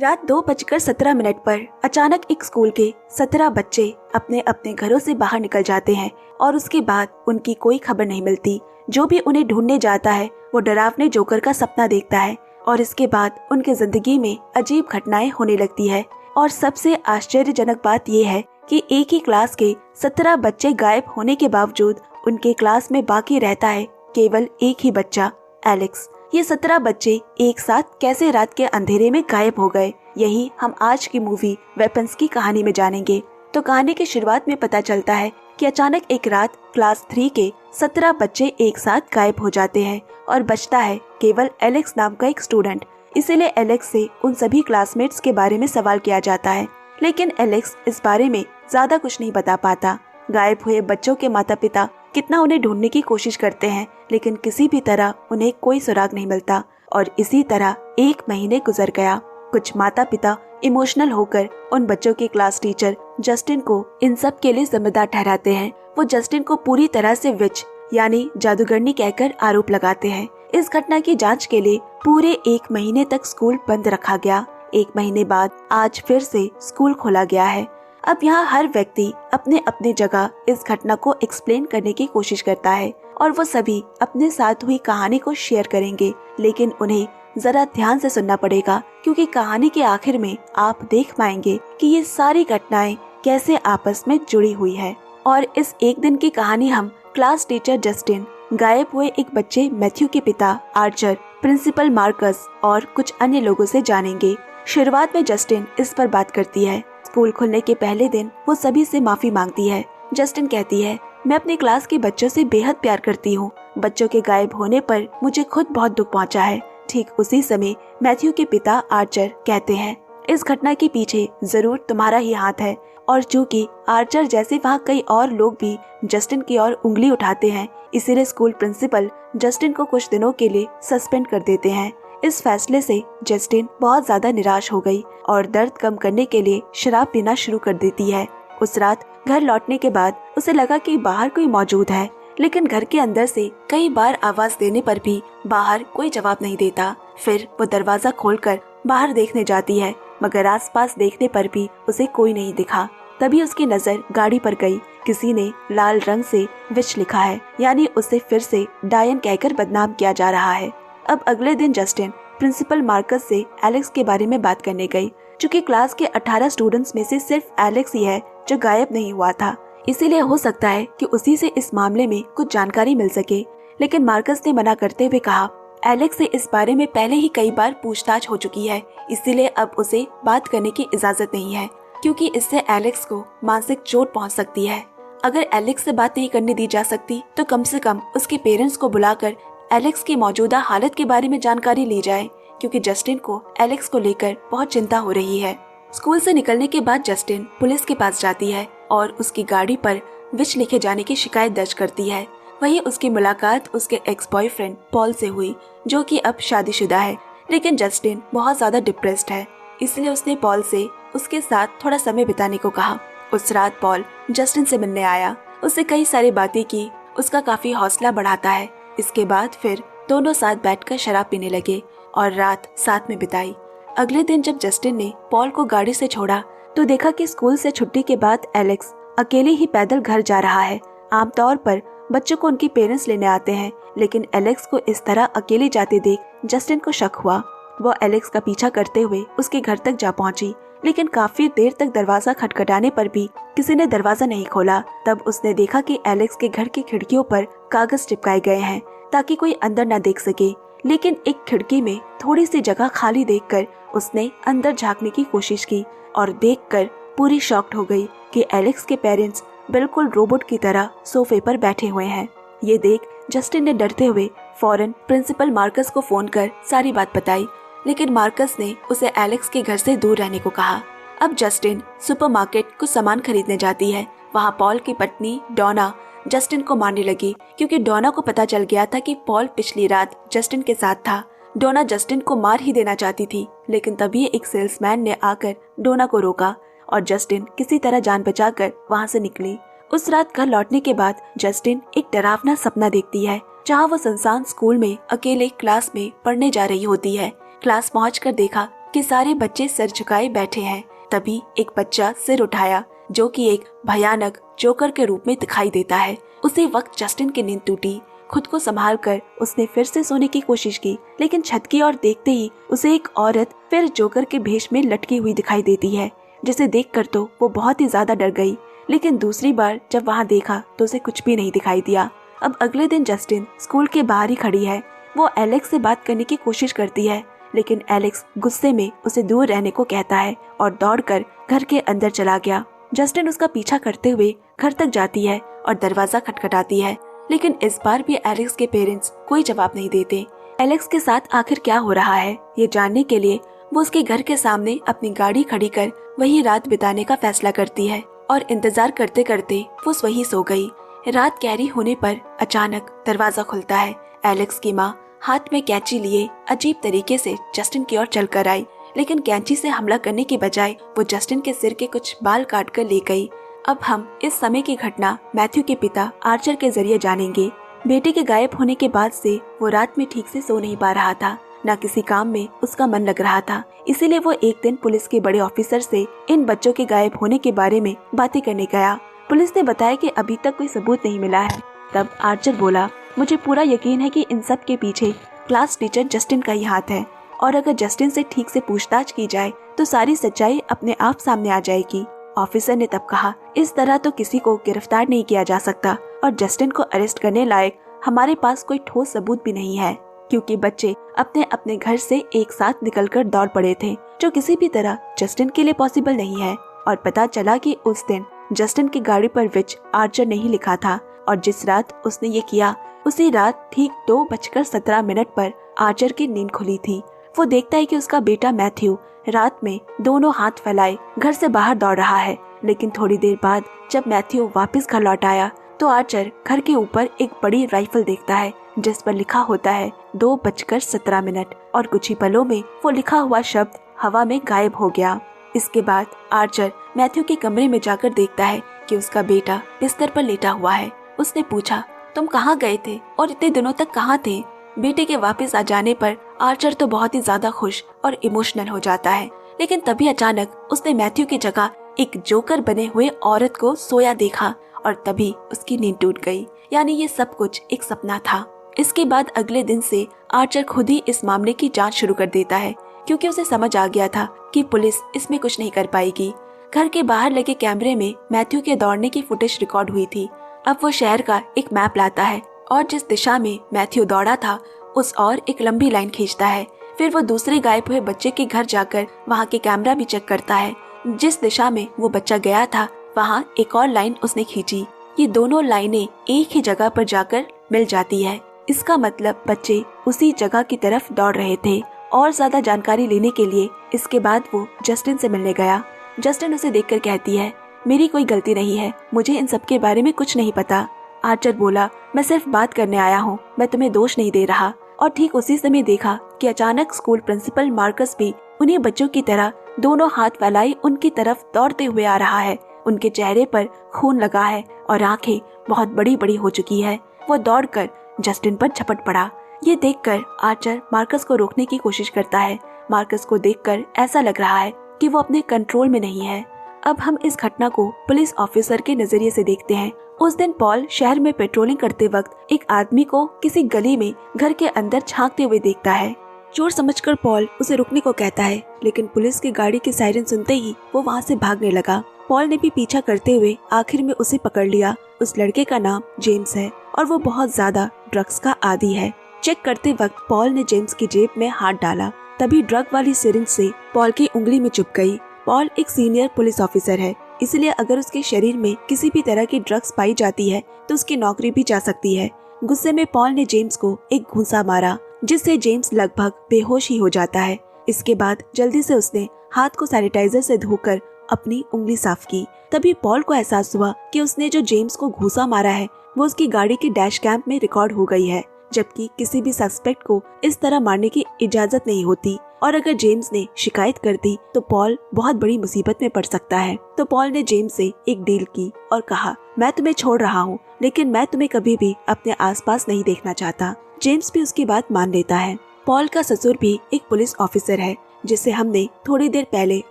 रात 2:17 पर अचानक एक स्कूल के 17 बच्चे अपने अपने घरों से बाहर निकल जाते हैं और उसके बाद उनकी कोई खबर नहीं मिलती। जो भी उन्हें ढूंढने जाता है वो डरावने जोकर का सपना देखता है और इसके बाद उनकी जिंदगी में अजीब घटनाएं होने लगती है। और सबसे आश्चर्यजनक बात ये है कि एक ही क्लास के 17 बच्चे गायब होने के बावजूद उनके क्लास में बाकी रहता है केवल एक ही बच्चा, एलेक्स। ये 17 बच्चे एक साथ कैसे रात के अंधेरे में गायब हो गए, यही हम आज की मूवी वेपन्स की कहानी में जानेंगे। तो कहानी की शुरुआत में पता चलता है कि अचानक एक रात क्लास 3 के 17 बच्चे एक साथ गायब हो जाते हैं और बचता है केवल एलेक्स नाम का एक स्टूडेंट। इसीलिए एलेक्स से उन सभी क्लासमेट्स के बारे में सवाल किया जाता है, लेकिन एलेक्स इस बारे में ज्यादा कुछ नहीं बता पाता। गायब हुए बच्चों के माता पिता कितना उन्हें ढूंढने की कोशिश करते हैं, लेकिन किसी भी तरह उन्हें कोई सुराग नहीं मिलता। और इसी तरह 1 महीने गुजर गया। कुछ माता पिता इमोशनल होकर उन बच्चों के क्लास टीचर जस्टिन को इन सब के लिए जिम्मेदार ठहराते हैं। वो जस्टिन को पूरी तरह से विच यानी जादूगरनी कहकर आरोप लगाते हैं। इस घटना की जांच के लिए पूरे 1 महीने तक स्कूल बंद रखा गया। 1 महीने बाद आज फिर से स्कूल खोला गया है। अब यहाँ हर व्यक्ति अपने अपने जगह इस घटना को एक्सप्लेन करने की कोशिश करता है और वो सभी अपने साथ हुई कहानी को शेयर करेंगे, लेकिन उन्हें जरा ध्यान से सुनना पड़ेगा क्योंकि कहानी के आखिर में आप देख पाएंगे कि ये सारी घटनाएं कैसे आपस में जुड़ी हुई है। और इस एक दिन की कहानी हम क्लास टीचर जस्टिन, गायब हुए एक बच्चे मैथ्यू के पिता आर्चर, प्रिंसिपल मार्कस और कुछ अन्य लोगों से जानेंगे। शुरुआत में जस्टिन इस पर बात करती है। स्कूल खुलने के पहले दिन वो सभी से माफी मांगती है। जस्टिन कहती है, मैं अपनी क्लास के बच्चों से बेहद प्यार करती हूँ। बच्चों के गायब होने पर मुझे खुद बहुत दुख पहुँचा है। ठीक उसी समय मैथ्यू के पिता आर्चर कहते हैं, इस घटना के पीछे जरूर तुम्हारा ही हाथ है। और चूँकि आर्चर जैसे वहाँ कई और लोग भी जस्टिन की ओर उंगली उठाते हैं, इसीलिए स्कूल प्रिंसिपल जस्टिन को कुछ दिनों के लिए सस्पेंड कर देते हैं। इस फैसले से जस्टिन बहुत ज्यादा निराश हो गई और दर्द कम करने के लिए शराब पीना शुरू कर देती है। उस रात घर लौटने के बाद उसे लगा कि बाहर कोई मौजूद है, लेकिन घर के अंदर से कई बार आवाज देने पर भी बाहर कोई जवाब नहीं देता। फिर वो दरवाजा खोलकर बाहर देखने जाती है, मगर आसपास देखने पर भी उसे कोई नहीं दिखा। तभी उसकी नजर गाड़ी पर गई। किसी ने लाल रंग से विच लिखा है, यानी उसे फिर से डायन कहकर बदनाम किया जा रहा है। अब अगले दिन जस्टिन प्रिंसिपल मार्कस से एलेक्स के बारे में बात करने गई। चूँकि क्लास के 18 स्टूडेंट्स में से सिर्फ एलेक्स ही है जो गायब नहीं हुआ था, इसीलिए हो सकता है कि उसी से इस मामले में कुछ जानकारी मिल सके। लेकिन मार्कस ने मना करते हुए कहा, एलेक्स से इस बारे में पहले ही कई बार पूछताछ हो चुकी है, इसीलिए अब उसे बात करने की इजाजत नहीं है, क्योंकि इससे एलेक्स को मानसिक चोट पहुंच सकती है। अगर एलेक्स से बात नहीं करने दी जा सकती तो कम से कम उसके पेरेंट्स को बुलाकर एलेक्स की मौजूदा हालत के बारे में जानकारी ली जाए, क्योंकि जस्टिन को एलेक्स को लेकर बहुत चिंता हो रही है। स्कूल से निकलने के बाद जस्टिन पुलिस के पास जाती है और उसकी गाड़ी पर विच लिखे जाने की शिकायत दर्ज करती है। वहीं उसकी मुलाकात उसके एक्स बॉयफ्रेंड पॉल से हुई, जो कि अब शादीशुदा है। लेकिन जस्टिन बहुत ज्यादा डिप्रेस्ड है, इसलिए उसने पॉल से उसके साथ थोड़ा समय बिताने को कहा। उस रात पॉल जस्टिन से मिलने आया, उससे कई सारी बातें की, उसका काफी हौसला बढ़ाता है। इसके बाद फिर दोनों साथ बैठकर शराब पीने लगे और रात साथ में बिताई। अगले दिन जब जस्टिन ने पॉल को गाड़ी से छोड़ा तो देखा कि स्कूल से छुट्टी के बाद एलेक्स अकेले ही पैदल घर जा रहा है। आमतौर पर बच्चों को उनके पेरेंट्स लेने आते हैं, लेकिन एलेक्स को इस तरह अकेले जाते देख जस्टिन को शक हुआ। वो एलेक्स का पीछा करते हुए उसके घर तक जा पहुंची, लेकिन काफी देर तक दरवाजा खटखटाने पर भी किसी ने दरवाजा नहीं खोला। तब उसने देखा कि एलेक्स के घर की खिड़कियों पर कागज चिपकाए गए हैं ताकि कोई अंदर न देख सके। लेकिन एक खिड़की में थोड़ी सी जगह खाली देखकर उसने अंदर झांकने की कोशिश की और देखकर पूरी शॉक्ड हो गई कि एलेक्स के पेरेंट्स बिल्कुल रोबोट की तरह सोफे पर बैठे हुए हैं। ये देख जस्टिन ने डरते हुए फौरन प्रिंसिपल मार्कस को फोन कर सारी बात बताई, लेकिन मार्कस ने उसे एलेक्स के घर से दूर रहने को कहा। अब जस्टिन सुपरमार्केट कुछ सामान खरीदने जाती है। वहाँ पॉल की पत्नी डोना जस्टिन को मारने लगी, क्योंकि डोना को पता चल गया था कि पॉल पिछली रात जस्टिन के साथ था। डोना जस्टिन को मार ही देना चाहती थी, लेकिन तभी एक सेल्समैन ने आकर डोना को रोका और जस्टिन किसी तरह जान बचाकर वहाँ से निकली। उस रात घर लौटने के बाद जस्टिन एक डरावना सपना देखती है, जहाँ वो सुनसान स्कूल में अकेले क्लास में पढ़ने जा रही होती है। क्लास पहुंचकर देखा कि सारे बच्चे सर झुकाए बैठे हैं। तभी एक बच्चा सिर उठाया जो कि एक भयानक जोकर के रूप में दिखाई देता है। उसी वक्त जस्टिन की नींद टूटी। खुद को संभाल कर उसने फिर से सोने की कोशिश की, लेकिन छत की ओर देखते ही उसे एक औरत फिर जोकर के भेष में लटकी हुई दिखाई देती है, जिसे देखकर तो वो बहुत ही ज्यादा डर गई। लेकिन दूसरी बार जब वहाँ देखा तो उसे कुछ भी नहीं दिखाई दिया। अब अगले दिन जस्टिन स्कूल के बाहर ही खड़ी है। वो एलेक्स से बात करने की कोशिश करती है, लेकिन एलेक्स गुस्से में उसे दूर रहने को कहता है और दौड़कर घर के अंदर चला गया। जस्टिन उसका पीछा करते हुए घर तक जाती है और दरवाजा खटखटाती है, लेकिन इस बार भी एलेक्स के पेरेंट्स कोई जवाब नहीं देते। एलेक्स के साथ आखिर क्या हो रहा है ये जानने के लिए वो उसके घर के सामने अपनी गाड़ी खड़ी कर वही रात बिताने का फैसला करती है और इंतजार करते करते वो वहीं सो गई। रात गहरी होने पर अचानक दरवाजा खुलता है। एलेक्स की माँ हाथ में कैंची लिए अजीब तरीके से जस्टिन की ओर चलकर आई, लेकिन कैंची से हमला करने की बजाय वो जस्टिन के सिर के कुछ बाल काट कर ले गई। अब हम इस समय की घटना मैथ्यू के पिता आर्चर के जरिए जानेंगे। बेटे के गायब होने के बाद से वो रात में ठीक से सो नहीं पा रहा था, न किसी काम में उसका मन लग रहा था। इसीलिए वो एक दिन पुलिस के बड़े ऑफिसर से इन बच्चों के गायब होने के बारे में बातें करने गया। पुलिस ने बताया कि अभी तक कोई सबूत नहीं मिला है। तब आर्चर बोला, मुझे पूरा यकीन है कि इन सब के पीछे क्लास टीचर जस्टिन का ही हाथ है, और अगर जस्टिन से ठीक से पूछताछ की जाए तो सारी सच्चाई अपने आप सामने आ जाएगी। ऑफिसर ने तब कहा, इस तरह तो किसी को गिरफ्तार नहीं किया जा सकता और जस्टिन को अरेस्ट करने लायक हमारे पास कोई ठोस सबूत भी नहीं है, क्योंकि बच्चे अपने अपने घर से एक साथ निकलकर दौड़ पड़े थे, जो किसी भी तरह जस्टिन के लिए पॉसिबल नहीं है। और पता चला कि उस दिन जस्टिन की गाड़ी पर विच आर्चर नहीं लिखा था, और जिस रात उसने ये किया उसी रात ठीक 2:17 पर आर्चर की नींद खुली थी। वो देखता है कि उसका बेटा मैथ्यू रात में दोनों हाथ फैलाए घर से बाहर दौड़ रहा है, लेकिन थोड़ी देर बाद जब मैथ्यू वापस घर लौट आया तो आर्चर घर के ऊपर एक बड़ी राइफल देखता है जिस पर लिखा होता है 2:17, और कुछ ही पलों में वो लिखा हुआ शब्द हवा में गायब हो गया। इसके बाद आर्चर मैथ्यू के कमरे में जाकर देखता है कि उसका बेटा बिस्तर पर लेटा हुआ है। उसने पूछा, तुम कहाँ गए थे और इतने दिनों तक कहाँ थे? बेटे के वापस आ जाने पर आर्चर तो बहुत ही ज्यादा खुश और इमोशनल हो जाता है, लेकिन तभी अचानक उसने मैथ्यू की जगह एक जोकर बने हुए औरत को सोया देखा और तभी उसकी नींद टूट गई। यानी ये सब कुछ एक सपना था। इसके बाद अगले दिन से आर्चर खुद ही इस मामले की जांच शुरू कर देता है, क्योंकि उसे समझ आ गया था कि पुलिस इसमें कुछ नहीं कर पाएगी। घर के बाहर लगे कैमरे में मैथ्यू के दौड़ने की फुटेज रिकॉर्ड हुई थी। अब वो शहर का एक मैप लाता है और जिस दिशा में मैथ्यू दौड़ा था उस और एक लंबी लाइन खींचता है। फिर वो दूसरे गायब हुए बच्चे के घर जाकर वहाँ के कैमरा भी चेक करता है। जिस दिशा में वो बच्चा गया था वहाँ एक और लाइन उसने खींची। ये दोनों लाइनें एक ही जगह पर जाकर मिल जाती है। इसका मतलब बच्चे उसी जगह की तरफ दौड़ रहे थे। और ज्यादा जानकारी लेने के लिए इसके बाद वो जस्टिन से मिलने गया। जस्टिन उसे देखकर कहती है, मेरी कोई गलती नहीं है, मुझे इन सब के बारे में कुछ नहीं पता। आर्चर बोला, मैं सिर्फ बात करने आया हूँ, मैं तुम्हें दोष नहीं दे रहा। और ठीक उसी समय देखा कि अचानक स्कूल प्रिंसिपल मार्कस भी उन्हीं बच्चों की तरह दोनों हाथ फैलाए उनकी तरफ दौड़ते हुए आ रहा है। उनके चेहरे पर खून लगा है और आंखें बहुत बड़ी बड़ी हो चुकी है। वो दौड़कर जस्टिन पर झपट पड़ा। ये देखकर आर्चर मार्कस को रोकने की कोशिश करता है। मार्कस को देखकर ऐसा लग रहा है कि वो अपने कंट्रोल में नहीं है। अब हम इस घटना को पुलिस ऑफिसर के नजरिए से देखते हैं। उस दिन पॉल शहर में पेट्रोलिंग करते वक्त एक आदमी को किसी गली में घर के अंदर झांकते हुए देखता है। चोर समझकर पॉल उसे रुकने को कहता है, लेकिन पुलिस की गाड़ी की सायरन सुनते ही वो वहाँ से भागने लगा। पॉल ने भी पीछा करते हुए आखिर में उसे पकड़ लिया। उस लड़के का नाम जेम्स है और वो बहुत ज्यादा ड्रग्स का आदी है। चेक करते वक्त पॉल ने जेम्स की जेब में हाथ डाला, तभी ड्रग वाली सिरिंज से पॉल की उंगली में चुभ गई। पॉल एक सीनियर पुलिस ऑफिसर है, इसलिए अगर उसके शरीर में किसी भी तरह की ड्रग्स पाई जाती है तो उसकी नौकरी भी जा सकती है। गुस्से में पॉल ने जेम्स को एक घूंसा मारा, जिससे जेम्स लगभग बेहोश ही हो जाता है। इसके बाद जल्दी से उसने हाथ को सैनिटाइजर से धोकर अपनी उंगली साफ की। तभी पॉल को एहसास हुआ कि उसने जो जेम्स को घूंसा मारा है वो उसकी गाड़ी के डैश कैम में रिकॉर्ड हो गई है, जबकि किसी भी सस्पेक्ट को इस तरह मारने की इजाजत नहीं होती। और अगर जेम्स ने शिकायत कर दी तो पॉल बहुत बड़ी मुसीबत में पड़ सकता है। तो पॉल ने जेम्स से एक डील की और कहा, मैं तुम्हें छोड़ रहा हूँ, लेकिन मैं तुम्हें कभी भी अपने आसपास नहीं देखना चाहता। जेम्स भी उसकी बात मान लेता है। पॉल का ससुर भी एक पुलिस ऑफिसर है, जिसे हमने थोड़ी देर पहले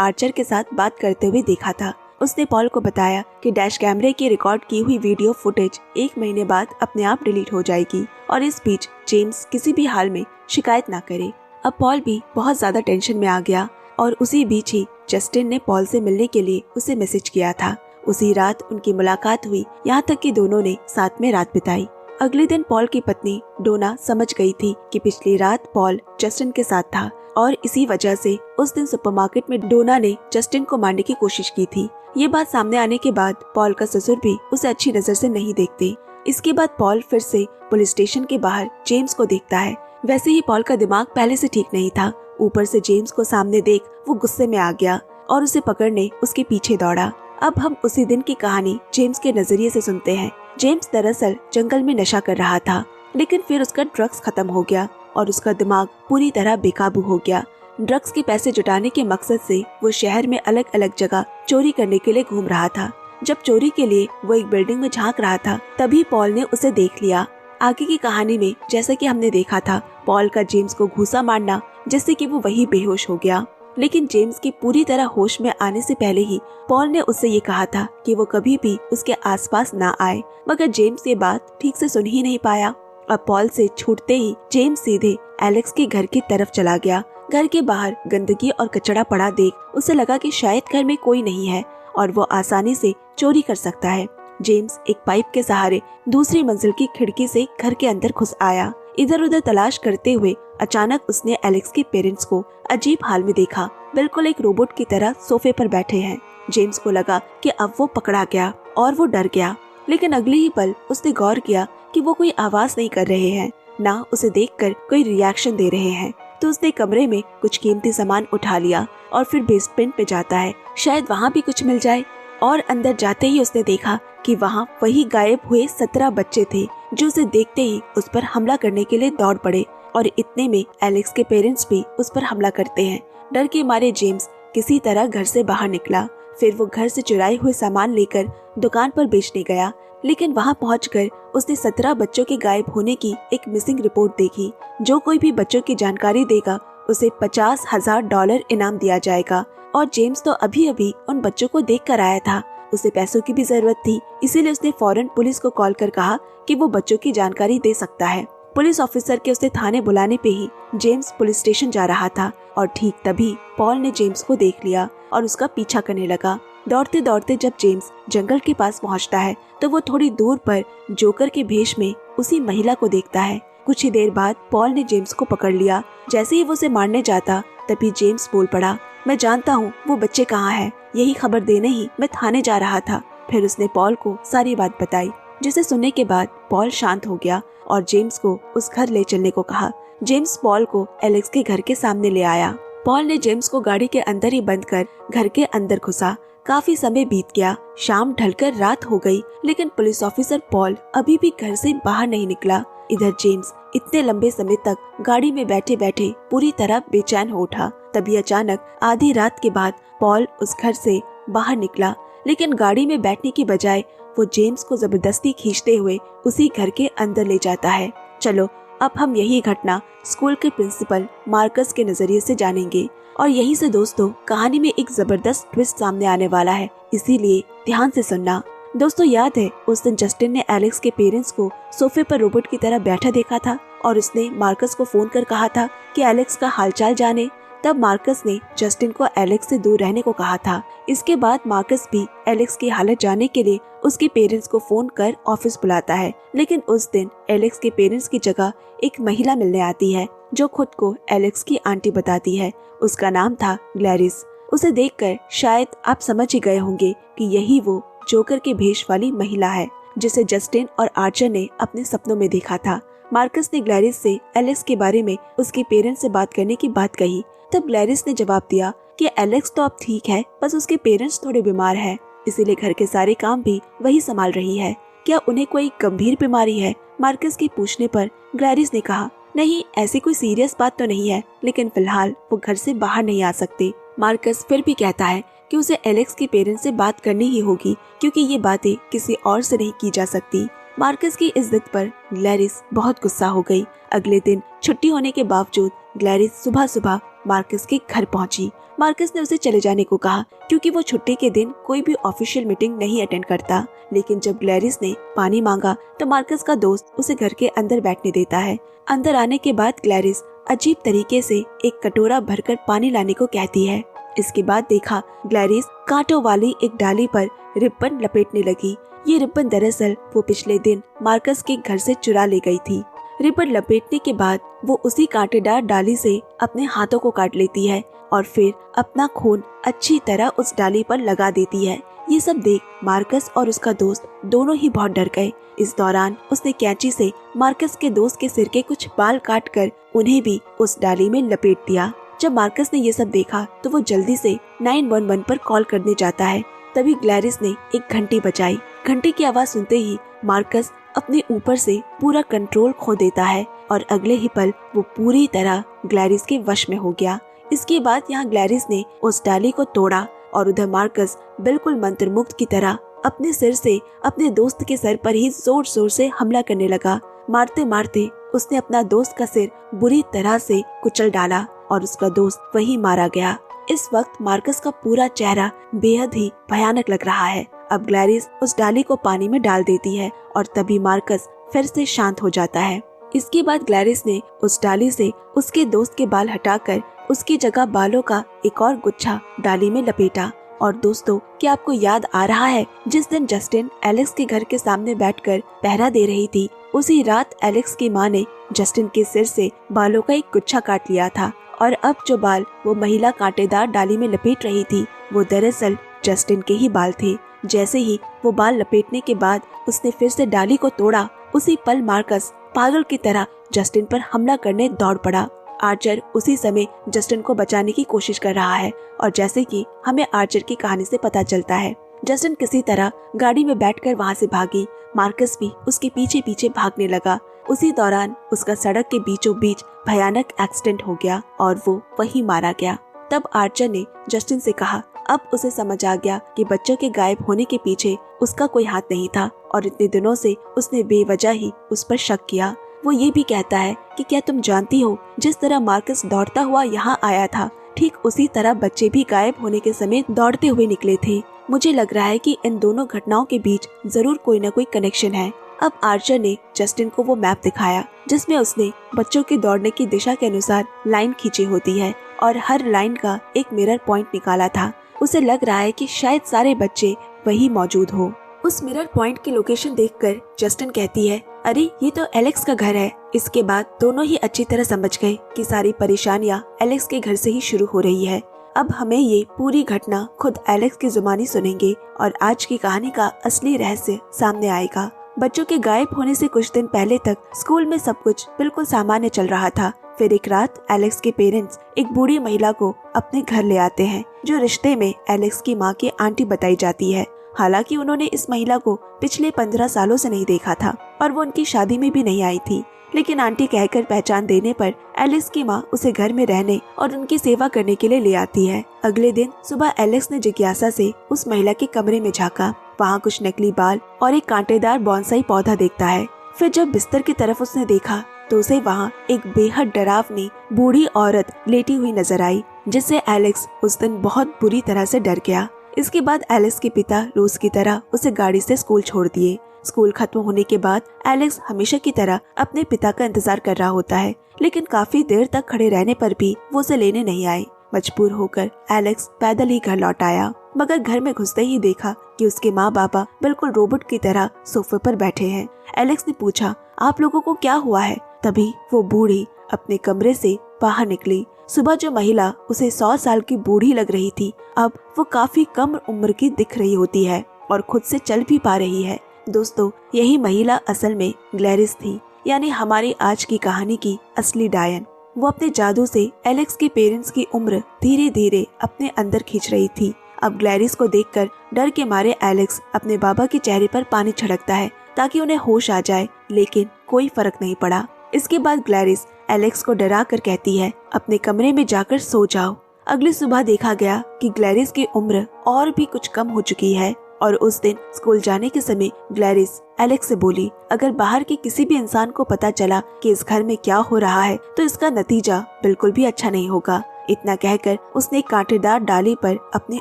आर्चर के साथ बात करते हुए देखा था। उसने पॉल को बताया कि डैश कैमरे की रिकॉर्ड की हुई वीडियो फुटेज 1 महीने बाद अपने आप डिलीट हो जाएगी और इस बीच जेम्स किसी भी हाल में शिकायत ना करे। अब पॉल भी बहुत ज्यादा टेंशन में आ गया और उसी बीच ही जस्टिन ने पॉल से मिलने के लिए उसे मैसेज किया था। उसी रात उनकी मुलाकात हुई, यहाँ तक कि दोनों ने साथ में रात बिताई। अगले दिन पॉल की पत्नी डोना समझ गई थी कि पिछली रात पॉल जस्टिन के साथ था और इसी वजह से उस दिन सुपरमार्केट में डोना ने जस्टिन को मारने की कोशिश की थी। ये बात सामने आने के बाद पॉल का ससुर भी उसे अच्छी नजर से नहीं देखते। इसके बाद पॉल फिर से पुलिस स्टेशन के बाहर जेम्स को देखता है। वैसे ही पॉल का दिमाग पहले से ठीक नहीं था। ऊपर से जेम्स को सामने देख वो गुस्से में आ गया और उसे पकड़ने उसके पीछे दौड़ा। अब हम उसी दिन की कहानी जेम्स के नजरिए से सुनते हैं। जेम्स दरअसल जंगल में नशा कर रहा था, लेकिन फिर उसका ड्रग्स खत्म हो गया और उसका दिमाग पूरी तरह बेकाबू हो गया। ड्रग्स के पैसे जुटाने के मकसद से वो शहर में अलग अलग जगह चोरी करने के लिए घूम रहा था। जब चोरी के लिए वो एक बिल्डिंग में झांक रहा था, तभी पॉल ने उसे देख लिया। आगे की कहानी में जैसा कि हमने देखा था, पॉल का जेम्स को घूसा मारना जिससे कि वो वही बेहोश हो गया। लेकिन जेम्स की पूरी तरह होश में आने से पहले ही पॉल ने उससे ये कहा था कि वो कभी भी उसके आसपास ना आए, मगर जेम्स ये बात ठीक से सुन ही नहीं पाया। अब पॉल से छूटते ही जेम्स सीधे एलेक्स के घर की तरफ चला गया। घर के बाहर गंदगी और कचरा पड़ा देख उसे लगा कि शायद घर में कोई नहीं है और वो आसानी से चोरी कर सकता है। जेम्स एक पाइप के सहारे दूसरी मंजिल की खिड़की से घर के अंदर घुस आया। इधर उधर तलाश करते हुए अचानक उसने एलेक्स के पेरेंट्स को अजीब हाल में देखा, बिल्कुल एक रोबोट की तरह सोफे पर बैठे हैं। जेम्स को लगा कि अब वो पकड़ा गया और वो डर गया, लेकिन अगले ही पल उसने गौर किया कि वो कोई आवाज नहीं कर रहे हैं, ना उसे देखकर कोई रिएक्शन दे रहे हैं। तो उसने कमरे में कुछ कीमती सामान उठा लिया और फिर बेसमेंट पे जाता है, शायद वहाँ भी कुछ मिल जाए। और अंदर जाते ही उसने देखा कि वहाँ वही गायब हुए 17 बच्चे थे, जो उसे देखते ही उस पर हमला करने के लिए दौड़ पड़े। और इतने में एलेक्स के पेरेंट्स भी उस पर हमला करते हैं। डर के मारे जेम्स किसी तरह घर से बाहर निकला। फिर वो घर से चुराए हुए सामान लेकर दुकान पर बेचने गया, लेकिन वहाँ पहुंचकर उसने 17 बच्चों के गायब होने की एक मिसिंग रिपोर्ट देखी। जो कोई भी बच्चों की जानकारी देगा उसे $50,000 इनाम दिया जाएगा। और जेम्स तो अभी अभी उन बच्चों को देख कर आया था, उसे पैसों की भी जरूरत थी, इसीलिए उसने फौरन पुलिस को कॉल कर कहा कि वो बच्चों की जानकारी दे सकता है। पुलिस ऑफिसर के उसे थाने बुलाने पे ही जेम्स पुलिस स्टेशन जा रहा था और ठीक तभी पॉल ने जेम्स को देख लिया और उसका पीछा करने लगा। दौड़ते दौड़ते जब जेम्स जंगल के पास पहुंचता है तो वो थोड़ी दूर पर जोकर के भेष में उसी महिला को देखता है। कुछ ही देर बाद पॉल ने जेम्स को पकड़ लिया। जैसे ही वो उसे मारने जाता तभी जेम्स बोल पड़ा, मैं जानता हूँ वो बच्चे कहाँ हैं, यही खबर देने ही मैं थाने जा रहा था। फिर उसने पॉल को सारी बात बताई, जिसे सुनने के बाद पॉल शांत हो गया और जेम्स को उस घर ले चलने को कहा। जेम्स पॉल को एलेक्स के घर के सामने ले आया। पॉल ने जेम्स को गाड़ी के अंदर ही बंद कर घर के अंदर घुसा। काफी समय बीत गया, शाम ढलकर रात हो गई, लेकिन पुलिस ऑफिसर पॉल अभी भी घर से बाहर नहीं निकला। इधर जेम्स इतने लंबे समय तक गाड़ी में बैठे बैठे पूरी तरह बेचैन हो उठा। तभी अचानक आधी रात के बाद पॉल उस घर से बाहर निकला, लेकिन गाड़ी में बैठने की बजाय वो जेम्स को जबरदस्ती खींचते हुए उसी घर के अंदर ले जाता है। चलो अब हम यही घटना स्कूल के प्रिंसिपल मार्कस के नजरिए से जानेंगे और यहीं से दोस्तों कहानी में एक जबरदस्त ट्विस्ट सामने आने वाला है, इसीलिए ध्यान से सुनना। दोस्तों याद है उस दिन जस्टिन ने एलेक्स के पेरेंट्स को सोफे पर रोबोट की तरह बैठा देखा था और उसने मार्कस को फोन कर कहा था कि एलेक्स का हालचाल जाने। तब मार्कस ने जस्टिन को एलेक्स से दूर रहने को कहा था। इसके बाद मार्कस भी एलेक्स की हालत जानने के लिए उसके पेरेंट्स को फोन कर ऑफिस बुलाता है। लेकिन उस दिन एलेक्स के पेरेंट्स की जगह एक महिला मिलने आती है जो खुद को एलेक्स की आंटी बताती है। उसका नाम था ग्लैरिस। उसे देखकर शायद आप समझ ही गए होंगे कि यही वो जोकर के भेष वाली महिला है जिसे जस्टिन और आर्चर ने अपने सपनों में देखा था। मार्कस ने ग्लैरिस से एलेक्स के बारे में उसके पेरेंट्स से बात करने की बात कही। तब ग्लैरिस ने जवाब दिया कि एलेक्स तो अब ठीक है, बस उसके पेरेंट्स थोड़े बीमार हैं, इसीलिए घर के सारे काम भी वही संभाल रही है। क्या उन्हें कोई गंभीर बीमारी है? मार्कस के पूछने पर ग्लैरिस ने कहा, नहीं ऐसी कोई सीरियस बात तो नहीं है, लेकिन फिलहाल वो घर से बाहर नहीं आ सकती। मार्कस फिर भी कहता है कि उसे एलेक्स के पेरेंट्स से बात करनी ही होगी क्योंकि ये बातें किसी और से नहीं की जा सकती। मार्कस की इस जिद पर ग्लैरिस बहुत गुस्सा हो गई। अगले दिन छुट्टी होने के बावजूद ग्लैरिस सुबह सुबह मार्कस के घर पहुंची। मार्कस ने उसे चले जाने को कहा क्योंकि वो छुट्टी के दिन कोई भी ऑफिशियल मीटिंग नहीं अटेंड करता। लेकिन जब ग्लैरिस ने पानी मांगा तो मार्कस का दोस्त उसे घर के अंदर बैठने देता है। अंदर आने के बाद ग्लैरिस अजीब तरीके से एक कटोरा भरकर पानी लाने को कहती है। इसके बाद देखा ग्लैरिस कांटों वाली एक डाली पर रिबन लपेटने लगी। ये रिबन दरअसल वो पिछले दिन मार्कस के घर से चुरा ले गई थी। रिबन लपेटने के बाद वो उसी कांटेदार डाली से अपने हाथों को काट लेती है और फिर अपना खून अच्छी तरह उस डाली पर लगा देती है। ये सब देख मार्कस और उसका दोस्त दोनों ही बहुत डर गए। इस दौरान उसने कैंची से मार्कस के दोस्त के सिर के कुछ बाल काट कर उन्हें भी उस डाली में लपेट दिया। जब मार्कस ने ये सब देखा तो वो जल्दी से 911 पर कॉल करने जाता है। तभी ग्लैरिस ने एक घंटी बजाई। घंटी की आवाज सुनते ही मार्कस अपने ऊपर से पूरा कंट्रोल खो देता है और अगले ही पल वो पूरी तरह ग्लैरिस के वश में हो गया। इसके बाद यहाँ ग्लैरिस ने उस डाली को तोड़ा और उधर मार्कस बिल्कुल मंत्रमुग्ध की तरह अपने सिर से अपने दोस्त के सर पर ही जोर जोर से हमला करने लगा। मारते मारते उसने अपना दोस्त का सिर बुरी तरह से कुचल डाला और उसका दोस्त वहीं मारा गया। इस वक्त मार्कस का पूरा चेहरा बेहद ही भयानक लग रहा है। अब ग्लैरिस उस डाली को पानी में डाल देती है और तभी मार्कस फिर से शांत हो जाता है। इसके बाद ग्लैरिस ने उस डाली से उसके दोस्त के बाल हटाकर उसकी जगह बालों का एक और गुच्छा डाली में लपेटा। और दोस्तों, क्या आपको याद आ रहा है जिस दिन जस्टिन एलेक्स के घर के सामने बैठकर पहरा दे रही थी, उसी रात एलेक्स की माँ ने जस्टिन के सिर से बालों का एक गुच्छा काट लिया था और अब जो बाल वो महिला कांटेदार डाली में लपेट रही थी वो दरअसल जस्टिन के ही बाल थे। जैसे ही वो बाल लपेटने के बाद उसने फिर से डाली को तोड़ा, उसी पल मार्कस पागल की तरह जस्टिन पर हमला करने दौड़ पड़ा। आर्चर उसी समय जस्टिन को बचाने की कोशिश कर रहा है और जैसे कि हमें आर्चर की कहानी से पता चलता है, जस्टिन किसी तरह गाड़ी में बैठकर वहां से भागी। मार्कस भी उसके पीछे पीछे भागने लगा। उसी दौरान उसका सड़क के बीचों बीच भयानक एक्सीडेंट हो गया और वो वहीं मारा गया। तब आर्चर ने जस्टिन से कहा, अब उसे समझ आ गया कि बच्चों के गायब होने के पीछे उसका कोई हाथ नहीं था और इतने दिनों से उसने बेवजह ही उस पर शक किया। वो ये भी कहता है कि क्या तुम जानती हो, जिस तरह मार्कस दौड़ता हुआ यहाँ आया था, ठीक उसी तरह बच्चे भी गायब होने के समय दौड़ते हुए निकले थे। मुझे लग रहा है कि इन दोनों घटनाओं के बीच जरूर कोई न कोई कनेक्शन है। अब आर्चर ने जस्टिन को वो मैप दिखाया जिसमें उसने बच्चों के दौड़ने की दिशा के अनुसार लाइन खींची होती है और हर लाइन का एक मिरर पॉइंट निकाला था। उसे लग रहा है कि शायद सारे बच्चे वही मौजूद हो। उस मिरर पॉइंट की लोकेशन देखकर जस्टिन कहती है, अरे ये तो एलेक्स का घर है। इसके बाद दोनों ही अच्छी तरह समझ गए कि सारी परेशानियां एलेक्स के घर से ही शुरू हो रही है। अब हमें ये पूरी घटना खुद एलेक्स की जुबानी सुनेंगे और आज की कहानी का असली रहस्य सामने आएगा। बच्चों के गायब होने से कुछ दिन पहले तक स्कूल में सब कुछ बिल्कुल सामान्य चल रहा था। फिर एक रात एलेक्स के पेरेंट्स एक बूढ़ी महिला को अपने घर ले आते हैं जो रिश्ते में एलेक्स की माँ की आंटी बताई जाती है। हालांकि उन्होंने इस महिला को पिछले 15 सालों से नहीं देखा था और वो उनकी शादी में भी नहीं आई थी, लेकिन आंटी कहकर पहचान देने पर एलेक्स की माँ उसे घर में रहने और उनकी सेवा करने के लिए ले आती है। अगले दिन सुबह एलेक्स ने जिज्ञासा से उस महिला के कमरे में झांका। वहाँ कुछ नकली बाल और एक कांटेदार बॉन्साई पौधा देखता है। फिर जब बिस्तर की तरफ उसने देखा तो उसे वहाँ एक बेहद डरावनी बूढ़ी औरत लेटी हुई नजर आई, जिससे एलेक्स उस दिन बहुत बुरी तरह से डर गया। इसके बाद एलेक्स के पिता रोज की तरह उसे गाड़ी से स्कूल छोड़ दिए। स्कूल खत्म होने के बाद एलेक्स हमेशा की तरह अपने पिता का इंतजार कर रहा होता है, लेकिन काफी देर तक खड़े रहने पर भी वो उसे लेने नहीं आए। मजबूर होकर एलेक्स पैदल ही घर लौट आया, मगर घर में घुसते ही देखा कि उसके माँ बाबा बिल्कुल रोबोट की तरह सोफे पर बैठे हैं। एलेक्स ने पूछा, आप लोगों को क्या हुआ है? तभी वो बूढ़ी अपने कमरे से बाहर निकली। सुबह जो महिला उसे 100 साल की बूढ़ी लग रही थी, अब वो काफी कम उम्र की दिख रही होती है और खुद से चल भी पा रही है। दोस्तों, यही महिला असल में ग्लैरिस थी, यानी हमारी आज की कहानी की असली डायन। वो अपने जादू से एलेक्स के पेरेंट्स की उम्र धीरे धीरे अपने अंदर खींच रही थी। अब ग्लैरिस को देखकर डर के मारे एलेक्स अपने बाबा के चेहरे पर पानी छिड़कता है ताकि उन्हें होश आ जाए, लेकिन कोई फर्क नहीं पड़ा। इसके बाद ग्लैरिस एलेक्स को डरा कर कहती है, अपने कमरे में जाकर सो जाओ। अगली सुबह देखा गया कि ग्लैरिस की उम्र और भी कुछ कम हो चुकी है और उस दिन स्कूल जाने के समय ग्लैरिस एलेक्स से बोली, अगर बाहर के किसी भी इंसान को पता चला कि इस घर में क्या हो रहा है तो इसका नतीजा बिल्कुल भी अच्छा नहीं होगा। इतना कहकर उसने कांटेदार डाली पर अपनी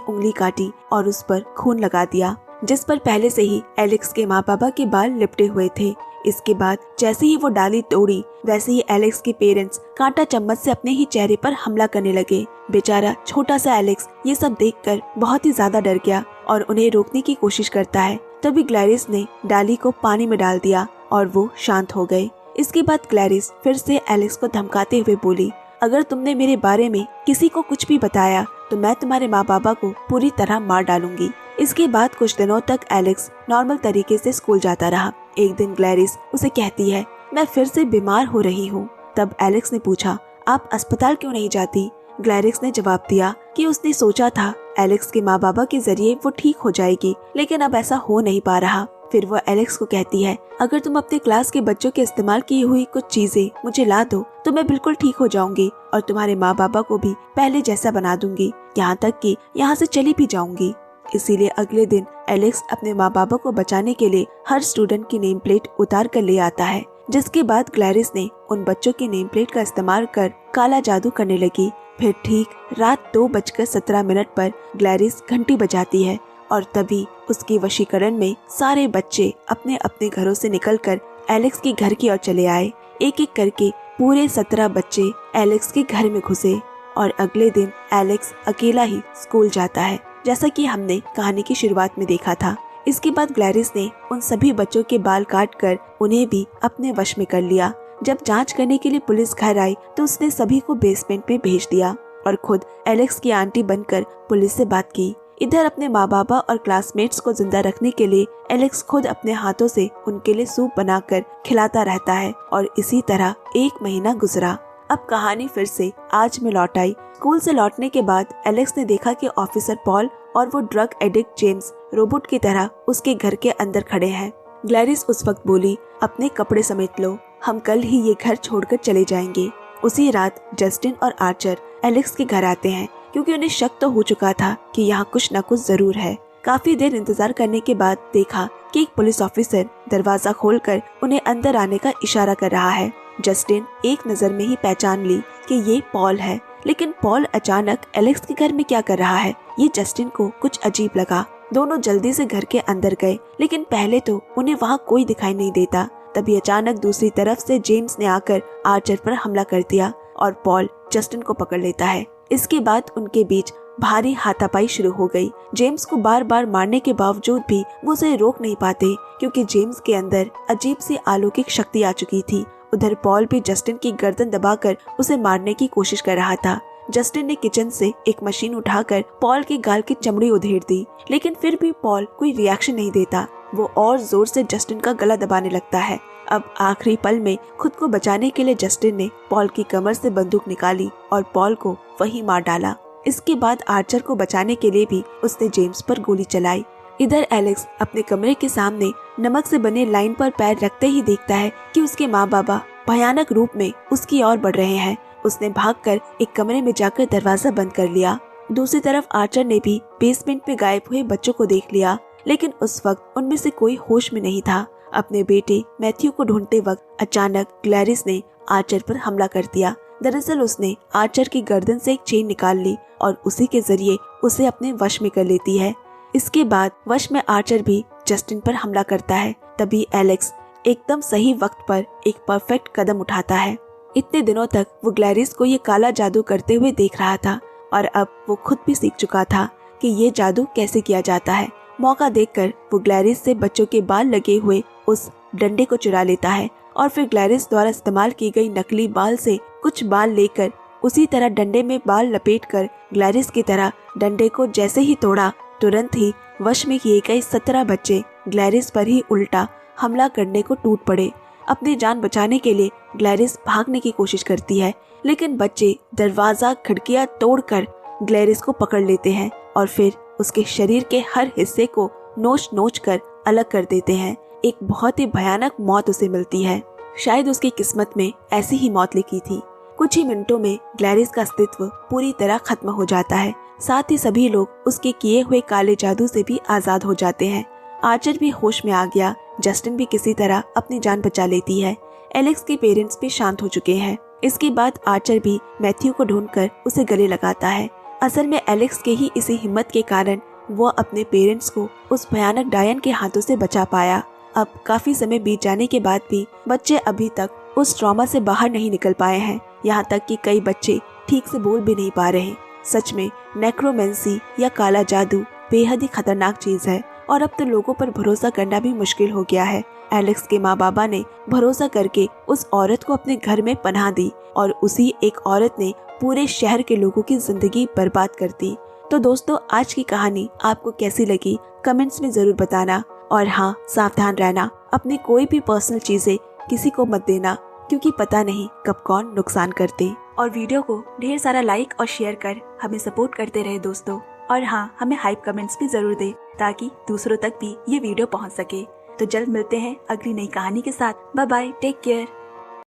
उंगली काटी और उस पर खून लगा दिया, जिस पर पहले से ही एलेक्स के माँ बाबा के बाल लिपटे हुए थे। इसके बाद जैसे ही वो डाली तोड़ी, वैसे ही एलेक्स के पेरेंट्स कांटा चम्मच से अपने ही चेहरे पर हमला करने लगे। बेचारा छोटा सा एलेक्स ये सब देखकर बहुत ही ज्यादा डर गया और उन्हें रोकने की कोशिश करता है। तभी ग्लैरिस ने डाली को पानी में डाल दिया और वो शांत हो गए। इसके बाद ग्लैरिस फिर से एलेक्स को धमकाते हुए बोली, अगर तुमने मेरे बारे में किसी को कुछ भी बताया तो मैं तुम्हारे माँ बाबा को पूरी तरह मार डालूंगी। इसके बाद कुछ दिनों तक एलेक्स नॉर्मल तरीके से स्कूल जाता रहा। एक दिन ग्लैरिस उसे कहती है, मैं फिर से बीमार हो रही हूँ। तब एलेक्स ने पूछा, आप अस्पताल क्यों नहीं जाती? ग्लैरिस ने जवाब दिया कि उसने सोचा था एलेक्स के माँ बाबा के जरिए वो ठीक हो जाएगी, लेकिन अब ऐसा हो नहीं पा रहा। फिर वो एलेक्स को कहती है, अगर तुम अपने क्लास के बच्चों के इस्तेमाल की हुई कुछ चीजें मुझे ला दो तो मैं बिल्कुल ठीक हो जाऊंगी और तुम्हारे माँ बाबा को भी पहले जैसा बना दूंगी, यहाँ तक कि यहाँ से चली भी जाऊंगी। इसीलिए अगले दिन एलेक्स अपने माँ बाबा को बचाने के लिए हर स्टूडेंट की नेम प्लेट उतार कर ले आता है, जिसके बाद ग्लैरिस ने उन बच्चों की नेम प्लेट का इस्तेमाल कर काला जादू करने लगी। फिर ठीक रात 2:17 पर ग्लैरिस घंटी बजाती है और तभी उसकी वशीकरण में सारे बच्चे अपने अपने घरों से निकलकर एलेक्स के घर की ओर चले आए। एक एक करके पूरे 17 बच्चे एलेक्स के घर में घुसे और अगले दिन एलेक्स अकेला ही स्कूल जाता है, जैसा कि हमने कहानी की शुरुआत में देखा था। इसके बाद ग्लैरिस ने उन सभी बच्चों के बाल काट कर उन्हें भी अपने वश में कर लिया। जब जांच करने के लिए पुलिस घर आई तो उसने सभी को बेसमेंट में भेज दिया और खुद एलेक्स की आंटी बनकर पुलिस से बात की। इधर अपने माँ बाबा और क्लासमेट्स को जिंदा रखने के लिए एलेक्स खुद अपने हाथों से उनके लिए सूप बनाकर खिलाता रहता है और इसी तरह 1 महीना गुजरा। अब कहानी फिर से आज में लौट आई। स्कूल से लौटने के बाद एलेक्स ने देखा कि ऑफिसर पॉल और वो ड्रग एडिक्ट जेम्स रोबोट की तरह उसके घर के अंदर खड़े हैं। ग्लैरिस उस वक्त बोली, अपने कपड़े समेट लो, हम कल ही ये घर छोड़कर चले जाएंगे। उसी रात जस्टिन और आर्चर एलेक्स के घर आते हैं, क्योंकि उन्हें शक तो हो चुका था कि यहाँ कुछ न कुछ जरूर है। काफी देर इंतजार करने के बाद देखा कि एक पुलिस ऑफिसर दरवाजा खोलकर उन्हें अंदर आने का इशारा कर रहा है। जस्टिन एक नजर में ही पहचान ली कि ये पॉल है, लेकिन पॉल अचानक एलेक्स के घर में क्या कर रहा है, ये जस्टिन को कुछ अजीब लगा। दोनों जल्दी से घर के अंदर गए, लेकिन पहले तो उन्हें वहाँ कोई दिखाई नहीं देता। तभी अचानक दूसरी तरफ से जेम्स ने आकर आर्चर पर हमला कर दिया और पॉल जस्टिन को पकड़ लेता है। इसके बाद उनके बीच भारी हाथापाई शुरू हो गई। जेम्स को बार बार मारने के बावजूद भी वो उसे रोक नहीं पाते, क्योंकि जेम्स के अंदर अजीब सी अलौकिक शक्ति आ चुकी थी। उधर पॉल भी जस्टिन की गर्दन दबाकर उसे मारने की कोशिश कर रहा था। जस्टिन ने किचन से एक मशीन उठाकर पॉल के गाल की चमड़ी उधेड़ दी, लेकिन फिर भी पॉल कोई रिएक्शन नहीं देता। वो और जोर से जस्टिन का गला दबाने लगता है। अब आखिरी पल में खुद को बचाने के लिए जस्टिन ने पॉल की कमर से बंदूक निकाली और पॉल को वहीं मार डाला। इसके बाद आर्चर को बचाने के लिए भी उसने जेम्स पर गोली चलाई। इधर एलेक्स अपने कमरे के सामने नमक से बने लाइन पर पैर रखते ही देखता है कि उसके माँ बाबा भयानक रूप में उसकी ओर बढ़ रहे हैं। उसने भागकर एक कमरे में जाकर दरवाजा बंद कर लिया। दूसरी तरफ आर्चर ने भी बेसमेंट में गायब हुए बच्चों को देख लिया, लेकिन उस वक्त उनमें से कोई होश में नहीं था। अपने बेटे मैथ्यू को ढूंढते वक्त अचानक ग्लैरिस ने आर्चर पर हमला कर दिया। दरअसल उसने आर्चर की गर्दन से एक चेन निकाल ली और उसी के जरिए उसे अपने वश में कर लेती है। इसके बाद वश में आर्चर भी जस्टिन पर हमला करता है। तभी एलेक्स एकदम सही वक्त पर एक परफेक्ट कदम उठाता है। इतने दिनों तक वो ग्लैरिस को ये काला जादू करते हुए देख रहा था और अब वो खुद भी सीख चुका था कि ये जादू कैसे किया जाता है। मौका देखकर वो ग्लैरिस से बच्चों के बाल लगे हुए उस डंडे को चुरा लेता है और फिर ग्लैरिस द्वारा इस्तेमाल की गई नकली बाल से कुछ बाल लेकर उसी तरह डंडे में बाल लपेटकर ग्लैरिस की तरह डंडे को जैसे ही तोड़ा, तुरंत ही वश में किए गए 17 बच्चे ग्लैरिस पर ही उल्टा हमला करने को टूट पड़े। अपनी जान बचाने के लिए ग्लैरिस भागने की कोशिश करती है, लेकिन बच्चे दरवाजा खिड़कियां तोड़कर ग्लैरिस को पकड़ लेते हैं और फिर उसके शरीर के हर हिस्से को नोच नोच कर अलग कर देते हैं। एक बहुत ही भयानक मौत उसे मिलती है। शायद उसकी किस्मत में ऐसी ही मौत लिखी थी। कुछ ही मिनटों में ग्लैरिस का अस्तित्व पूरी तरह खत्म हो जाता है। साथ ही सभी लोग उसके किए हुए काले जादू से भी आजाद हो जाते हैं। आर्चर भी होश में आ गया। जस्टिन भी किसी तरह अपनी जान बचा लेती है। एलेक्स के पेरेंट्स भी शांत हो चुके हैं। इसके बाद आर्चर भी मैथ्यू को ढूंढकर उसे गले लगाता है। असल में एलेक्स के ही इसी हिम्मत के कारण वो अपने पेरेंट्स को उस भयानक डायन के हाथों से बचा पाया। अब काफी समय बीत जाने के बाद भी बच्चे अभी तक उस ट्रॉमा से बाहर नहीं निकल पाए हैं। यहाँ तक कि कई बच्चे ठीक से बोल भी नहीं पा रहे। सच में नेक्रोमेंसी या काला जादू बेहद ही खतरनाक चीज है और अब तो लोगों पर भरोसा करना भी मुश्किल हो गया है। एलेक्स के माँ बाबा ने भरोसा करके उस औरत को अपने घर में पनाह दी और उसी एक औरत ने पूरे शहर के लोगों की जिंदगी बर्बाद कर दी। तो दोस्तों, आज की कहानी आपको कैसी लगी कमेंट्स में जरूर बताना। और हाँ, सावधान रहना, अपनी कोई भी पर्सनल चीजें किसी को मत देना, क्योंकि पता नहीं कब कौन नुकसान कर दे। और वीडियो को ढेर सारा लाइक और शेयर कर हमें सपोर्ट करते रहे दोस्तों। और हाँ, हमें हाइप कमेंट्स भी जरूर दे ताकि दूसरों तक भी ये वीडियो पहुंच सके। तो जल्द मिलते हैं अगली नई कहानी के साथ। Bye bye, take care.